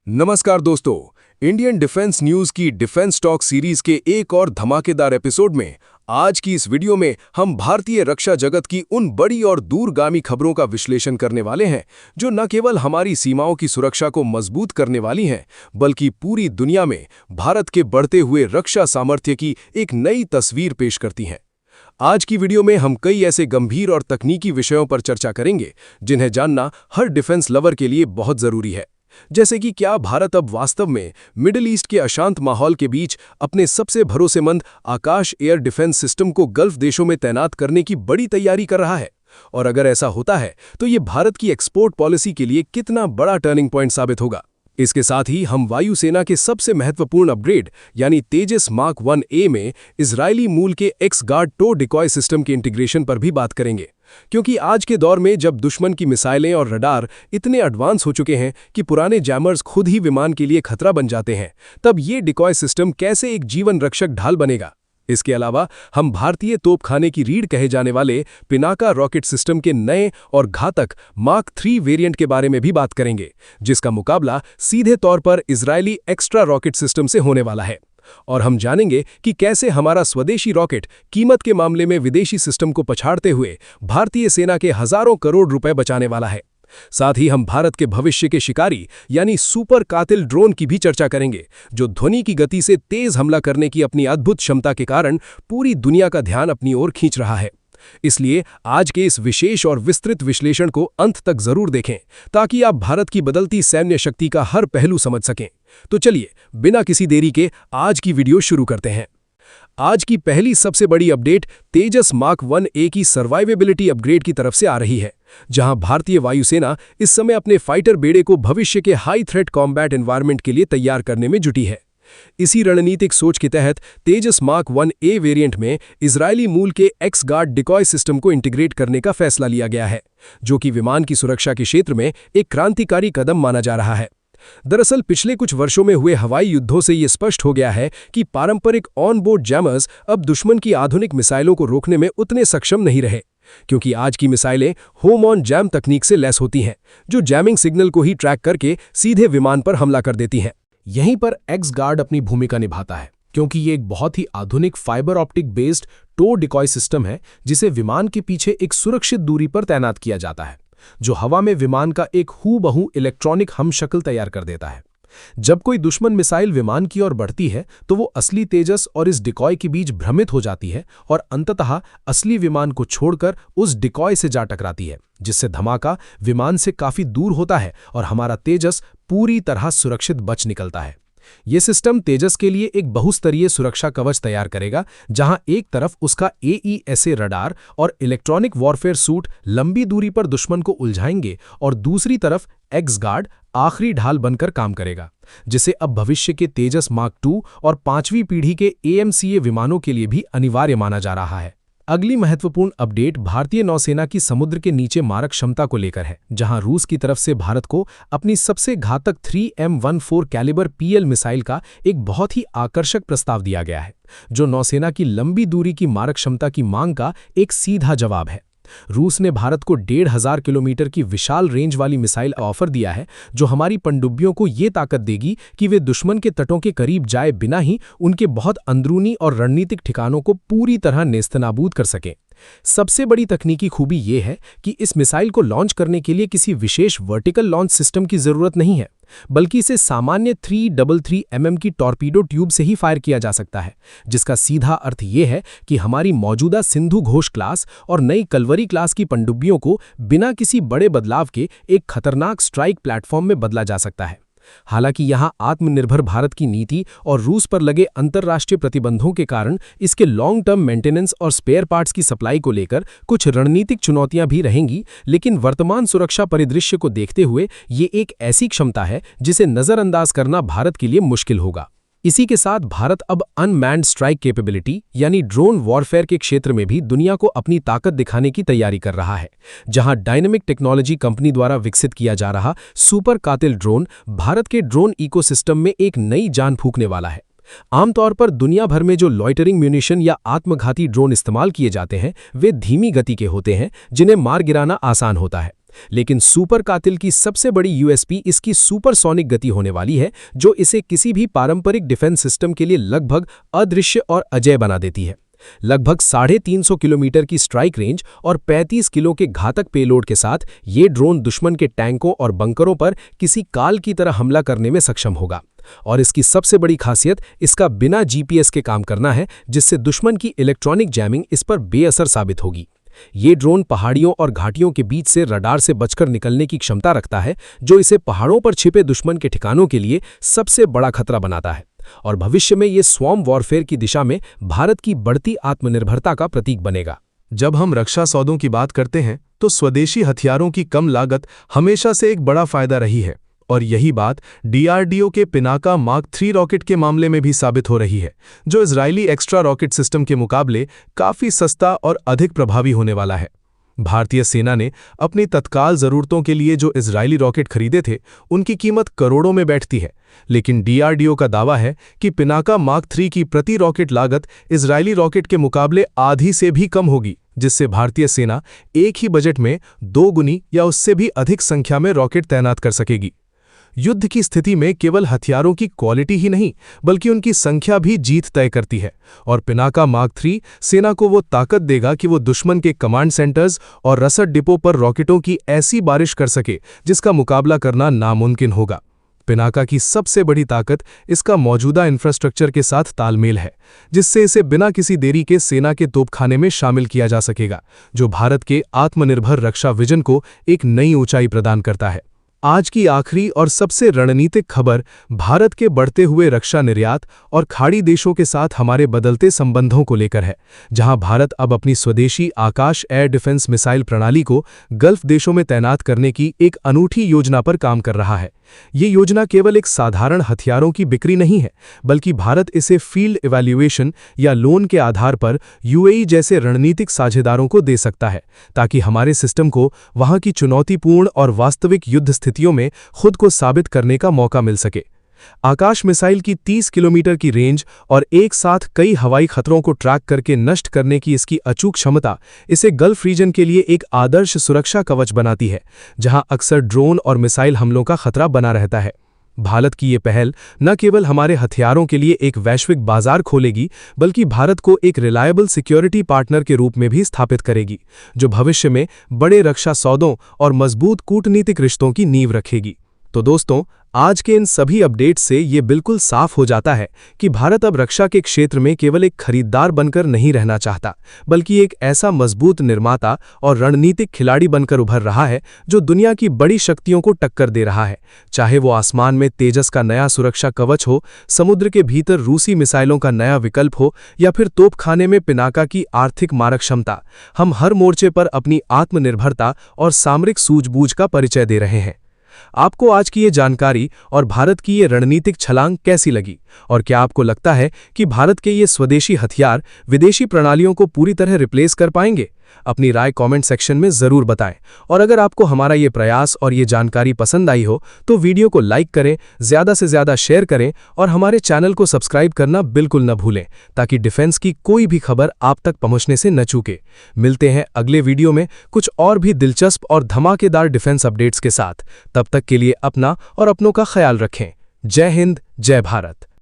नमस्कार दोस्तों, Indian defence news की डिफेंस टॉक सीरीज के एक और धमाकेदार एपिसोड में आज की इस वीडियो में हम भारतीय रक्षा जगत की उन बड़ी और दूरगामी खबरों का विश्लेषण करने वाले हैं जो न केवल हमारी सीमाओं की सुरक्षा को मजबूत करने वाली हैं, बल्कि पूरी दुनिया में भारत के बढ़ते हुए रक्षा सामर्थ्य की एक नई तस्वीर पेश करती हैं। आज की वीडियो में हम कई ऐसे गंभीर और तकनीकी विषयों पर चर्चा करेंगे जिन्हें जानना हर डिफेंस लवर के लिए बहुत जरूरी है। जैसे कि क्या भारत अब वास्तव में मिडिल ईस्ट के अशांत माहौल के बीच अपने सबसे भरोसेमंद आकाश एयर डिफेंस सिस्टम को गल्फ देशों में तैनात करने की बड़ी तैयारी कर रहा है, और अगर ऐसा होता है तो ये भारत की एक्सपोर्ट पॉलिसी के लिए कितना बड़ा टर्निंग पॉइंट साबित होगा। इसके साथ ही हम वायुसेना के सबसे महत्वपूर्ण अपग्रेड यानी तेजस मार्क 1A में इजरायली मूल के X guard tow decoy system के इंटीग्रेशन पर भी बात करेंगे, क्योंकि आज के दौर में जब दुश्मन की मिसाइलें और रडार इतने एडवांस हो चुके हैं कि पुराने जैमर्स खुद ही विमान के लिए खतरा बन जाते हैं, तब ये डिकॉय सिस्टम कैसे एक जीवन रक्षक ढाल बनेगा। इसके अलावा हम भारतीय तोपखाने की रीढ़ कहे जाने वाले पिनाका रॉकेट सिस्टम के नए और घातक मार्क 3 वेरिएंट के बारे में भी बात करेंगे, जिसका मुकाबला सीधे तौर पर इजरायली एक्स्ट्रा रॉकेट सिस्टम से होने वाला है। और हम जानेंगे कि कैसे हमारा स्वदेशी रॉकेट कीमत के मामले में विदेशी सिस्टम को पछाड़ते हुए भारतीय सेना के हजारों करोड़ रुपए बचाने वाला है। साथ ही हम भारत के भविष्य के शिकारी यानी सुपर कातिल ड्रोन की भी चर्चा करेंगे, जो ध्वनि की गति से तेज हमला करने की अपनी अद्भुत क्षमता के कारण पूरी दुनिया का ध्यान अपनी ओर खींच रहा है। इसलिए आज के इस विशेष और विस्तृत विश्लेषण को अंत तक जरूर देखें, ताकि आप भारत की बदलती सैन्य शक्ति का हर पहलू समझ सकें। तो चलिए बिना किसी देरी के आज की वीडियो शुरू करते हैं। आज की पहली सबसे बड़ी अपडेट तेजस मार्क 1A की सर्वाइवेबिलिटी अपग्रेड की तरफ से आ रही है, जहां भारतीय वायुसेना इस समय अपने फाइटर बेड़े को भविष्य के हाई थ्रेट कॉम्बैट एनवायरनमेंट के लिए तैयार करने में जुटी है। इसी रणनीतिक सोच के तहत तेजस मार्क 1A वेरिएंट में इजरायली मूल के एक्स गार्ड डिकॉय सिस्टम को इंटीग्रेट करने का फैसला लिया गया है, जो कि विमान की सुरक्षा के क्षेत्र में एक क्रांतिकारी कदम माना जा रहा है। दरअसल पिछले कुछ वर्षों में हुए हवाई युद्धों से ये स्पष्ट हो गया है कि पारंपरिक ऑन बोर्ड जैमर्स अब दुश्मन की आधुनिक मिसाइलों को रोकने में उतने सक्षम नहीं रहे, क्योंकि आज की मिसाइलें होम ऑन जैम तकनीक से लैस होती हैं, जो जैमिंग सिग्नल को ही ट्रैक करके सीधे विमान पर हमला कर देती हैं। यहीं पर एक्स गार्ड अपनी भूमिका निभाता है, क्योंकि ये एक बहुत ही आधुनिक fibre optic based tow decoy system है, जिसे विमान के पीछे एक सुरक्षित दूरी पर तैनात किया जाता है, जो हवा में विमान का एक हूबहू इलेक्ट्रॉनिक हमशक्ल तैयार कर देता है। जब कोई दुश्मन मिसाइल विमान की ओर बढ़ती है तो वो असली तेजस और इस डिकॉय के बीच भ्रमित हो जाती है और अंततः असली विमान को छोड़कर उस डिकॉय से जा टकराती है, जिससे धमाका विमान से काफी दूर होता है और हमारा तेजस पूरी तरह सुरक्षित बच निकलता है। ये सिस्टम तेजस के लिए एक बहुस्तरीय सुरक्षा कवच तैयार करेगा, जहां एक तरफ उसका AESA रडार और इलेक्ट्रॉनिक वॉरफेयर सूट लंबी दूरी पर दुश्मन को उलझाएंगे और दूसरी तरफ एक्स गार्ड आखिरी ढाल बनकर काम करेगा, जिसे अब भविष्य के तेजस मार्क 2 और 5वीं पीढ़ी के AMCA विमानों के लिए भी अनिवार्य माना जा रहा है। अगली महत्वपूर्ण अपडेट भारतीय नौसेना की समुद्र के नीचे मारक क्षमता को लेकर है, जहां रूस की तरफ से भारत को अपनी सबसे घातक 3M14 कैलिबर PL मिसाइल का एक बहुत ही आकर्षक प्रस्ताव दिया गया है, जो नौसेना की लंबी दूरी की मारक क्षमता की मांग का एक सीधा जवाब है। रूस ने भारत को 1500 किलोमीटर की विशाल रेंज वाली मिसाइल ऑफर दिया है, जो हमारी पनडुब्बियों को ये ताकत देगी कि वे दुश्मन के तटों के करीब जाए बिना ही उनके बहुत अंदरूनी और रणनीतिक ठिकानों को पूरी तरह नेस्तनाबूद कर सकें। सबसे बड़ी तकनीकी खूबी ये है कि इस मिसाइल को लॉन्च करने के लिए किसी विशेष वर्टिकल लॉन्च सिस्टम की जरूरत नहीं है, बल्कि इसे सामान्य 333 mm की टॉर्पीडो ट्यूब से ही फायर किया जा सकता है, जिसका सीधा अर्थ ये है कि हमारी मौजूदा सिंधु घोष क्लास और नई कलवरी क्लास की पनडुब्बियों को बिना किसी बड़े बदलाव के एक खतरनाक स्ट्राइक प्लेटफॉर्म में बदला जा सकता है। हालांकि यहां आत्मनिर्भर भारत की नीति और रूस पर लगे अंतर्राष्ट्रीय प्रतिबंधों के कारण इसके लॉन्ग टर्म मेंटेनेंस और स्पेयर पार्ट्स की सप्लाई को लेकर कुछ रणनीतिक चुनौतियां भी रहेंगी, लेकिन वर्तमान सुरक्षा परिदृश्य को देखते हुए ये एक ऐसी क्षमता है जिसे नजरअंदाज करना भारत के लिए मुश्किल होगा। इसी के साथ भारत अब अनमैन्ड स्ट्राइक कैपेबिलिटी यानी ड्रोन वॉरफेयर के क्षेत्र में भी दुनिया को अपनी ताकत दिखाने की तैयारी कर रहा है, जहां डायनेमिक टेक्नोलॉजी कंपनी द्वारा विकसित किया जा रहा सुपर कातिल ड्रोन भारत के ड्रोन इकोसिस्टम में एक नई जान फूंकने वाला है। आमतौर पर दुनिया भर में जो लॉइटरिंग म्यूनिशन या आत्मघाती ड्रोन इस्तेमाल किए जाते हैं, वे धीमी गति के होते हैं, जिन्हें मार गिराना आसान होता है। लेकिन सुपर कातिल की सबसे बड़ी यूएसपी इसकी सुपरसोनिक गति होने वाली है, जो इसे किसी भी पारंपरिक डिफेंस सिस्टम के लिए लगभग अदृश्य और अजेय बना देती है। लगभग 350 किलोमीटर की स्ट्राइक रेंज और 35 किलो के घातक पेलोड के साथ ये ड्रोन दुश्मन के टैंकों और बंकरों पर किसी काल की तरह हमला करने में सक्षम होगा। और इसकी सबसे बड़ी खासियत इसका बिना जीपीएस के काम करना है, जिससे दुश्मन की इलेक्ट्रॉनिक जैमिंग इस पर बेअसर साबित होगी। ये ड्रोन पहाड़ियों और घाटियों के बीच से रडार से बचकर निकलने की क्षमता रखता है, जो इसे पहाड़ों पर छिपे दुश्मन के ठिकानों के लिए सबसे बड़ा खतरा बनाता है। और भविष्य में ये स्वॉर्म वॉरफेयर की दिशा में भारत की बढ़ती आत्मनिर्भरता का प्रतीक बनेगा। जब हम रक्षा सौदों की बात करते हैं तो स्वदेशी हथियारों की कम लागत हमेशा से एक बड़ा फायदा रही है, और यही बात डीआरडीओ के पिनाका मार्क 3 रॉकेट के मामले में भी साबित हो रही है, जो इजरायली एक्स्ट्रा रॉकेट सिस्टम के मुकाबले काफ़ी सस्ता और अधिक प्रभावी होने वाला है। भारतीय सेना ने अपनी तत्काल ज़रूरतों के लिए जो इजरायली रॉकेट खरीदे थे, उनकी कीमत करोड़ों में बैठती है, लेकिन डीआरडीओ का दावा है कि पिनाका मार्क 3 की प्रति रॉकेट लागत इजरायली रॉकेट के मुकाबले आधी से भी कम होगी, जिससे भारतीय सेना एक ही बजट में 2 गुनी या उससे भी अधिक संख्या में रॉकेट तैनात कर सकेगी। युद्ध की स्थिति में केवल हथियारों की क्वालिटी ही नहीं, बल्कि उनकी संख्या भी जीत तय करती है, और पिनाका मार्क 3 सेना को वो ताकत देगा कि वो दुश्मन के कमांड सेंटर्स और रसद डिपो पर रॉकेटों की ऐसी बारिश कर सके जिसका मुकाबला करना नामुमकिन होगा। पिनाका की सबसे बड़ी ताकत इसका मौजूदा इंफ्रास्ट्रक्चर के साथ तालमेल है, जिससे इसे बिना किसी देरी के सेना के तोपखाने में शामिल किया जा सकेगा, जो भारत के आत्मनिर्भर रक्षा विजन को एक नई ऊंचाई प्रदान करता है। आज की आखिरी और सबसे रणनीतिक खबर भारत के बढ़ते हुए रक्षा निर्यात और खाड़ी देशों के साथ हमारे बदलते संबंधों को लेकर है, जहां भारत अब अपनी स्वदेशी आकाश एयर डिफेंस मिसाइल प्रणाली को गल्फ देशों में तैनात करने की एक अनूठी योजना पर काम कर रहा है। ये योजना केवल एक साधारण हथियारों की बिक्री नहीं है, बल्कि भारत इसे फील्ड इवैल्यूएशन या लोन के आधार पर यूएई जैसे रणनीतिक साझेदारों को दे सकता है, ताकि हमारे सिस्टम को वहां की चुनौतीपूर्ण और वास्तविक युद्ध स्थितियों में खुद को साबित करने का मौका मिल सके। आकाश मिसाइल की 30 किलोमीटर की रेंज और एक साथ कई हवाई खतरों को ट्रैक करके नष्ट करने की इसकी अचूक क्षमता इसे गल्फ रीजन के लिए एक आदर्श सुरक्षा कवच बनाती है, जहां अक्सर ड्रोन और मिसाइल हमलों का खतरा बना रहता है। भारत की ये पहल न केवल हमारे हथियारों के लिए एक वैश्विक बाजार खोलेगी, बल्कि भारत को एक रिलायबल सिक्योरिटी पार्टनर के रूप में भी स्थापित करेगी, जो भविष्य में बड़े रक्षा सौदों और मजबूत कूटनीतिक रिश्तों की नींव रखेगी। तो दोस्तों, आज के इन सभी अपडेट्स से ये बिल्कुल साफ हो जाता है कि भारत अब रक्षा के क्षेत्र में केवल एक खरीदार बनकर नहीं रहना चाहता, बल्कि एक ऐसा मजबूत निर्माता और रणनीतिक खिलाड़ी बनकर उभर रहा है, जो दुनिया की बड़ी शक्तियों को टक्कर दे रहा है। चाहे वो आसमान में तेजस का नया सुरक्षा कवच हो, समुद्र के भीतर रूसी मिसाइलों का नया विकल्प हो, या फिर तोपखाने में पिनाका की आर्थिक मारक क्षमता, हम हर मोर्चे पर अपनी आत्मनिर्भरता और सामरिक सूझबूझ का परिचय दे रहे हैं। आपको आज की ये जानकारी और भारत की ये रणनीतिक छलांग कैसी लगी, और क्या आपको लगता है कि भारत के ये स्वदेशी हथियार विदेशी प्रणालियों को पूरी तरह रिप्लेस कर पाएंगे? अपनी राय कमेंट सेक्शन में ज़रूर बताएं। और अगर आपको हमारा ये प्रयास और ये जानकारी पसंद आई हो तो वीडियो को लाइक करें, ज़्यादा से ज़्यादा शेयर करें और हमारे चैनल को सब्सक्राइब करना बिल्कुल न भूलें, ताकि डिफेंस की कोई भी खबर आप तक पहुंचने से न चूके। मिलते हैं अगले वीडियो में कुछ और भी दिलचस्प और धमाकेदार डिफेंस अपडेट्स के साथ। तब तक के लिए अपना और अपनों का ख्याल रखें। जय हिंद, जय भारत।